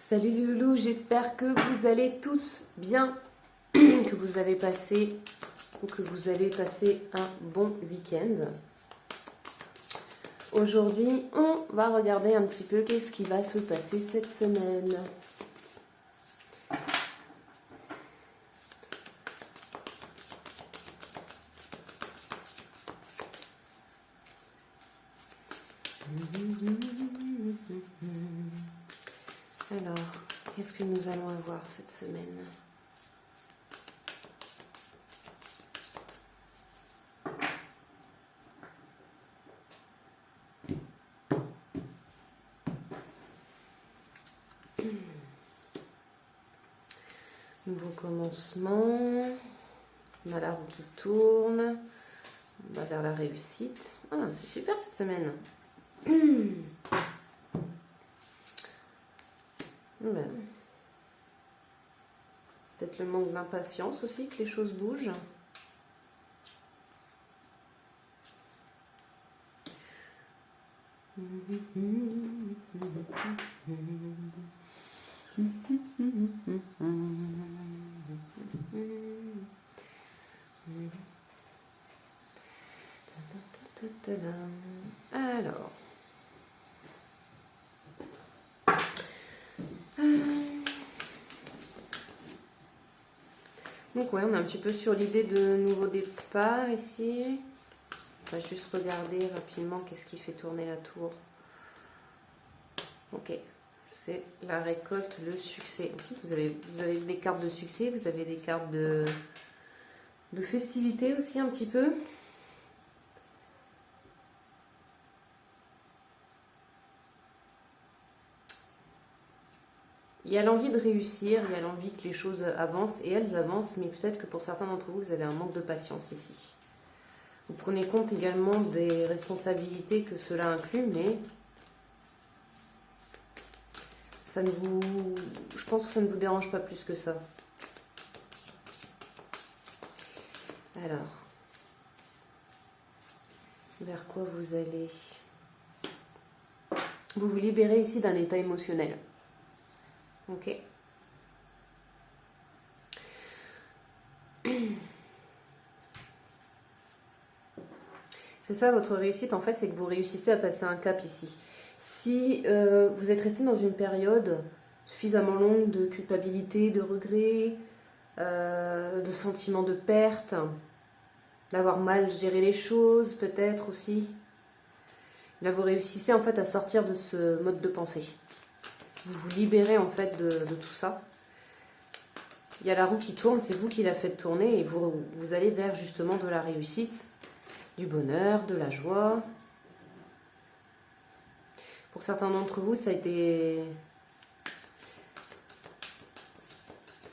Salut les loulous, j'espère que vous allez tous bien, que vous avez passé ou que vous allez passer un bon week-end. Aujourd'hui, on va regarder un petit peu qu'est-ce qui va se passer cette semaine. Alors, qu'est-ce que nous allons avoir cette semaine ? Nouveau commencement. On a la roue qui tourne. On va vers la réussite. Ah, c'est super cette semaine. Peut-être le manque d'impatience aussi, que les choses bougent. Alors. Donc ouais, on est un petit peu sur l'idée de nouveau départ ici. On va juste regarder rapidement qu'est-ce qui fait tourner la tour. Ok, c'est la récolte, le succès. Vous avez des cartes de succès, vous avez des cartes de festivité aussi un petit peu. Il y a l'envie de réussir, il y a l'envie que les choses avancent et elles avancent, mais peut-être que pour certains d'entre vous, vous avez un manque de patience ici. Vous prenez compte également des responsabilités que cela inclut, mais ça ne vous, je pense que ça ne vous dérange pas plus que ça. Alors, vers quoi vous allez? Vous vous libérez ici d'un état émotionnel. Ok. C'est ça votre réussite en fait, c'est que vous réussissez à passer un cap ici. Si vous êtes resté dans une période suffisamment longue de culpabilité, de regret, de sentiment de perte, d'avoir mal géré les choses peut-être aussi, là vous réussissez en fait à sortir de ce mode de pensée. Vous vous libérez en fait de tout ça. Il y a la roue qui tourne, c'est vous qui la faites tourner et vous allez vers justement de la réussite, du bonheur, de la joie. Pour certains d'entre vous, ça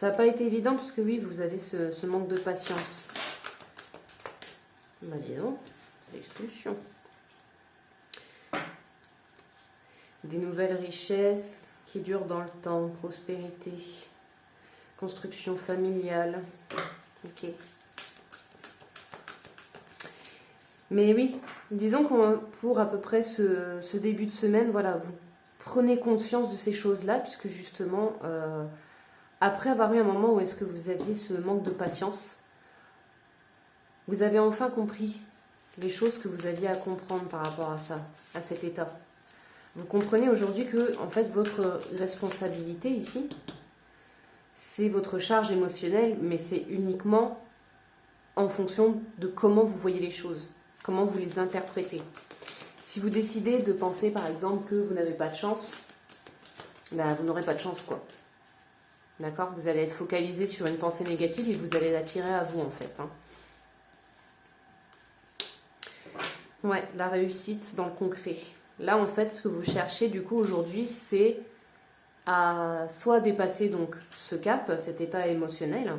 n'a pas été évident parce que oui, vous avez ce manque de patience. Bah dis donc, c'est l'expulsion. Des nouvelles richesses qui durent dans le temps, prospérité, construction familiale. Ok. Mais oui, disons qu'on pour à peu près ce début de semaine, voilà, vous prenez conscience de ces choses-là, puisque justement, après avoir eu un moment où est-ce que vous aviez ce manque de patience, vous avez enfin compris les choses que vous aviez à comprendre par rapport à ça, à cet état. Vous comprenez aujourd'hui que, en fait, votre responsabilité ici, c'est votre charge émotionnelle, mais c'est uniquement en fonction de comment vous voyez les choses, comment vous les interprétez. Si vous décidez de penser, par exemple, que vous n'avez pas de chance, ben, vous n'aurez pas de chance, quoi. D'accord ? Vous allez être focalisé sur une pensée négative et vous allez l'attirer à vous, en fait. Hein. Ouais, la réussite dans le concret. Là, en fait, ce que vous cherchez, du coup, aujourd'hui, c'est à soit dépasser donc ce cap, cet état émotionnel,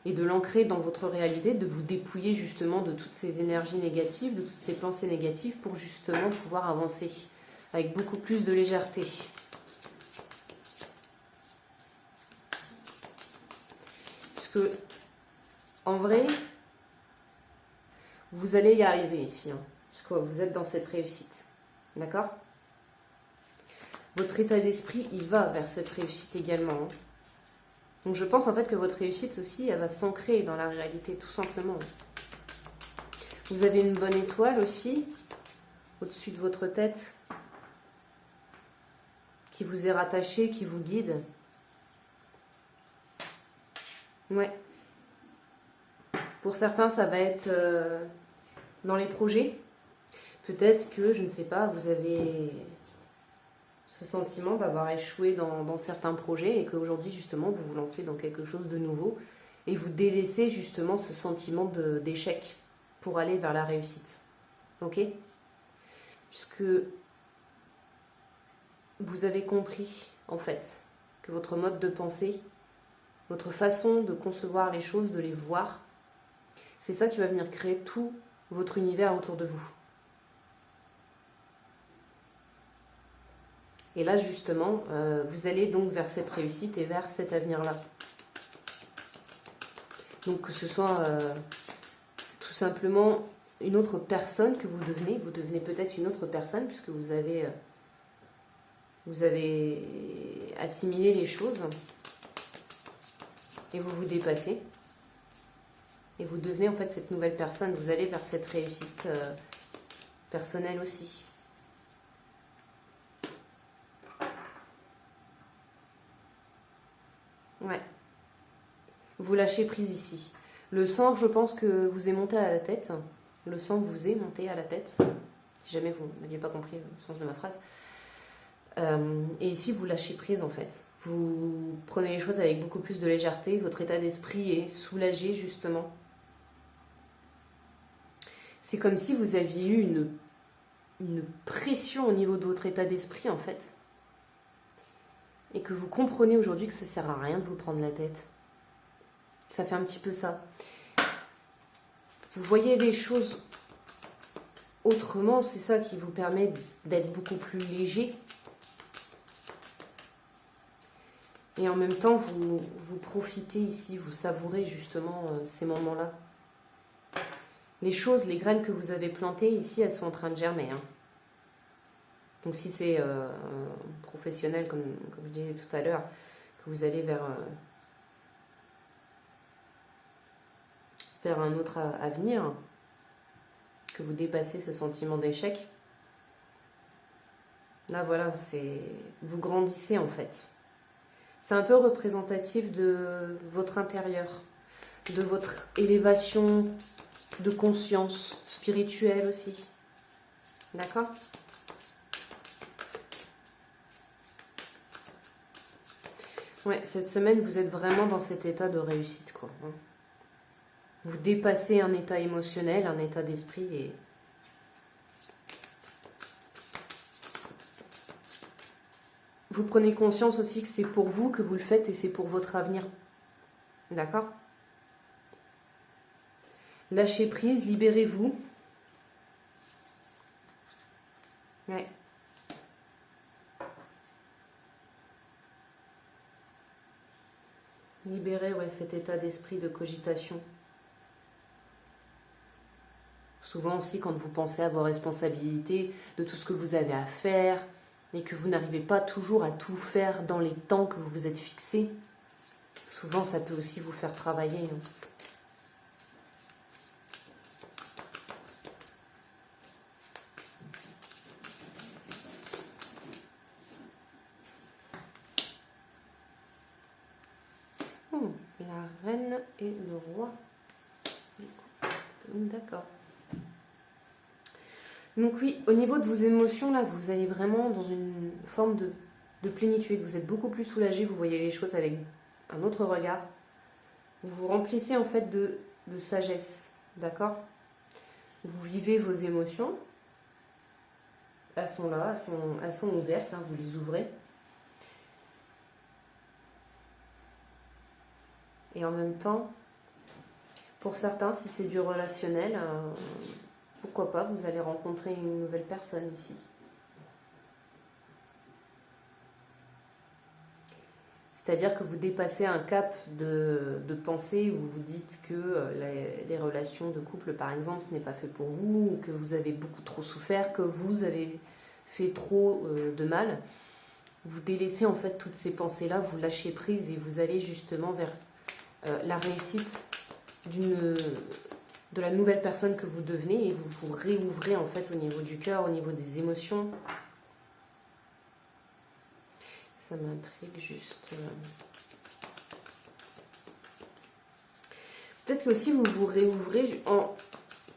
et de l'ancrer dans votre réalité, de vous dépouiller justement de toutes ces énergies négatives, de toutes ces pensées négatives pour justement pouvoir avancer avec beaucoup plus de légèreté. Puisque, en vrai, vous allez y arriver ici, hein, puisque vous êtes dans cette réussite. D'accord ? Votre état d'esprit, il va vers cette réussite également. Hein. Donc je pense en fait que votre réussite aussi, elle va s'ancrer dans la réalité, tout simplement. Vous avez une bonne étoile aussi, au-dessus de votre tête, qui vous est rattachée, qui vous guide. Ouais. Pour certains, ça va être dans les projets. Peut-être que, je ne sais pas, vous avez ce sentiment d'avoir échoué dans certains projets et qu'aujourd'hui, justement, vous vous lancez dans quelque chose de nouveau et vous délaissez justement ce sentiment d'échec pour aller vers la réussite. Ok? Puisque vous avez compris, en fait, que votre mode de pensée, votre façon de concevoir les choses, de les voir, c'est ça qui va venir créer tout votre univers autour de vous. Et là, justement, vous allez donc vers cette réussite et vers cet avenir-là. Donc, que ce soit tout simplement une autre personne que vous devenez peut-être une autre personne puisque vous avez assimilé les choses et vous vous dépassez. Et vous devenez en fait cette nouvelle personne. Vous allez vers cette réussite personnelle aussi. Ouais. Vous lâchez prise ici. Le sang, je pense que vous est monté à la tête. Le sang vous est monté à la tête. Si jamais vous n'aviez pas compris le sens de ma phrase. Et ici, vous lâchez prise en fait. Vous prenez les choses avec beaucoup plus de légèreté. Votre état d'esprit est soulagé justement. C'est comme si vous aviez eu une pression au niveau de votre état d'esprit en fait. Et que vous comprenez aujourd'hui que ça ne sert à rien de vous prendre la tête. Ça fait un petit peu ça. Vous voyez les choses autrement, c'est ça qui vous permet d'être beaucoup plus léger. Et en même temps, vous profitez ici, vous savourez justement ces moments-là. Les choses, les graines que vous avez plantées ici, elles sont en train de germer. Hein. Donc si c'est professionnel, comme je disais tout à l'heure, que vous allez vers un autre avenir, que vous dépassez ce sentiment d'échec, là voilà, vous grandissez en fait. C'est un peu représentatif de votre intérieur, de votre élévation de conscience spirituelle aussi. D'accord ? Ouais, cette semaine, vous êtes vraiment dans cet état de réussite, quoi. Vous dépassez un état émotionnel, un état d'esprit et... Vous prenez conscience aussi que c'est pour vous que vous le faites et c'est pour votre avenir. D'accord ? Lâchez prise, libérez-vous. Ouais. Libérez cet état d'esprit de cogitation. Souvent aussi quand vous pensez à vos responsabilités, de tout ce que vous avez à faire et que vous n'arrivez pas toujours à tout faire dans les temps que vous vous êtes fixés, souvent ça peut aussi vous faire travailler. La reine et le roi. D'accord. Donc oui, au niveau de vos émotions, là, vous allez vraiment dans une forme de plénitude. Vous êtes beaucoup plus soulagé, vous voyez les choses avec un autre regard. Vous vous remplissez en fait de sagesse, d'accord ? Vous vivez vos émotions. Elles sont là, elles sont ouvertes, hein, vous les ouvrez. Et en même temps, pour certains, si c'est du relationnel, pourquoi pas, vous allez rencontrer une nouvelle personne ici. C'est-à-dire que vous dépassez un cap de pensée où vous dites que les relations de couple, par exemple, ce n'est pas fait pour vous, ou que vous avez beaucoup trop souffert, que vous avez fait trop de mal. vous délaissez en fait toutes ces pensées-là, vous lâchez prise et vous allez justement vers la réussite de la nouvelle personne que vous devenez et vous vous réouvrez en fait au niveau du cœur, au niveau des émotions. Ça m'intrigue juste. Peut-être que aussi vous vous réouvrez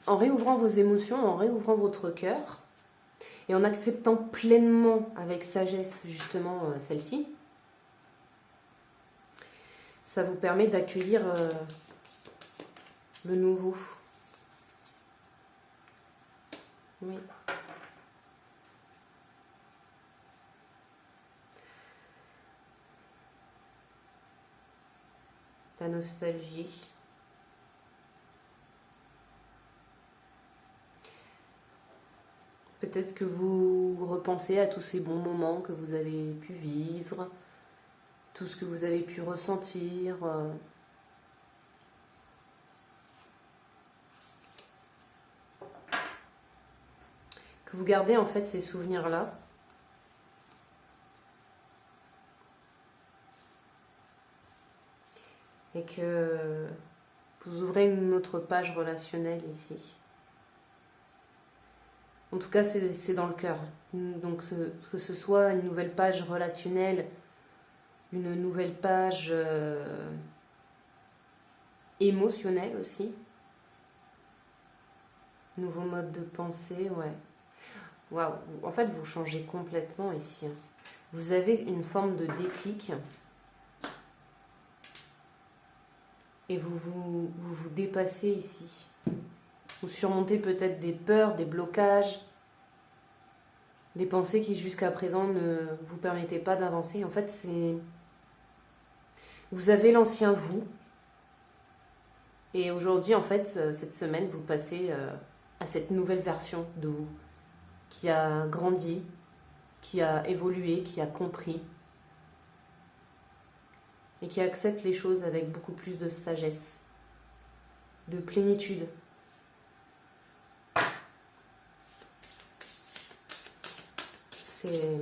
en réouvrant vos émotions, en réouvrant votre cœur et en acceptant pleinement avec sagesse justement celle-ci. Ça vous permet d'accueillir le nouveau. Oui. Ta nostalgie. Peut-être que vous repensez à tous ces bons moments que vous avez pu vivre, tout ce que vous avez pu ressentir. Que vous gardez en fait ces souvenirs-là. Et que vous ouvrez une autre page relationnelle ici. En tout cas, c'est dans le cœur. Donc, que ce soit une nouvelle page relationnelle, une nouvelle page émotionnelle aussi. Nouveau mode de pensée, ouais. Waouh, en fait, vous changez complètement ici. Vous avez une forme de déclic. Et vous dépassez ici. Vous surmontez peut-être des peurs, des blocages, des pensées qui jusqu'à présent ne vous permettaient pas d'avancer. En fait, vous avez l'ancien vous. Et aujourd'hui, en fait, cette semaine, vous passez à cette nouvelle version de vous qui a grandi, qui a évolué, qui a compris et qui accepte les choses avec beaucoup plus de sagesse, de plénitude. C'est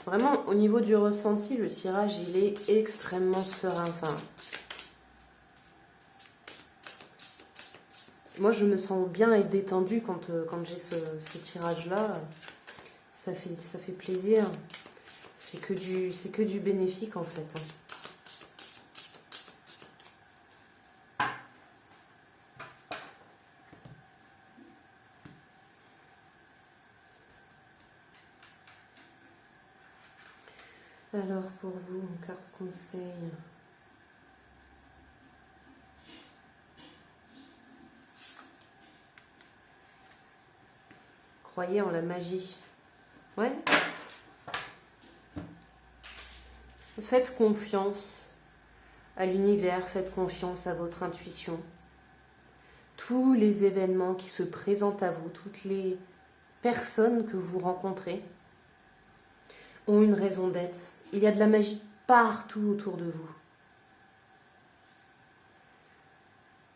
vraiment au niveau du ressenti, le tirage il est extrêmement serein. Enfin, moi je me sens bien et détendue quand j'ai ce tirage-là. Ça fait plaisir. C'est que du bénéfique en fait. Alors pour vous, en carte conseil. Croyez en la magie. Ouais. Faites confiance à l'univers, faites confiance à votre intuition. Tous les événements qui se présentent à vous, toutes les personnes que vous rencontrez ont une raison d'être. Il y a de la magie partout autour de vous.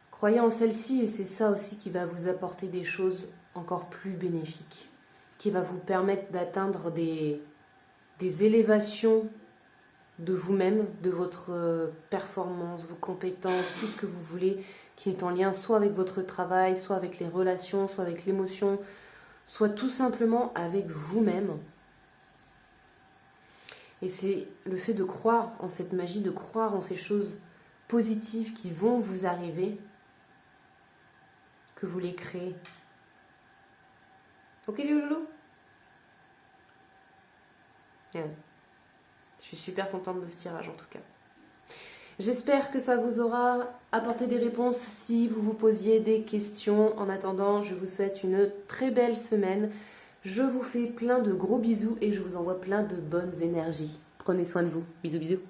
Croyez en celle-ci et c'est ça aussi qui va vous apporter des choses encore plus bénéfiques, qui va vous permettre d'atteindre des élévations de vous-même, de votre performance, vos compétences, tout ce que vous voulez, qui est en lien soit avec votre travail, soit avec les relations, soit avec l'émotion, soit tout simplement avec vous-même. Et c'est le fait de croire en cette magie, de croire en ces choses positives qui vont vous arriver, que vous les créez. Ok les loulous? Ouais. Je suis super contente de ce tirage en tout cas. J'espère que ça vous aura apporté des réponses si vous vous posiez des questions. En attendant, je vous souhaite une très belle semaine. Je vous fais plein de gros bisous et je vous envoie plein de bonnes énergies. Prenez soin de vous. Bisous bisous.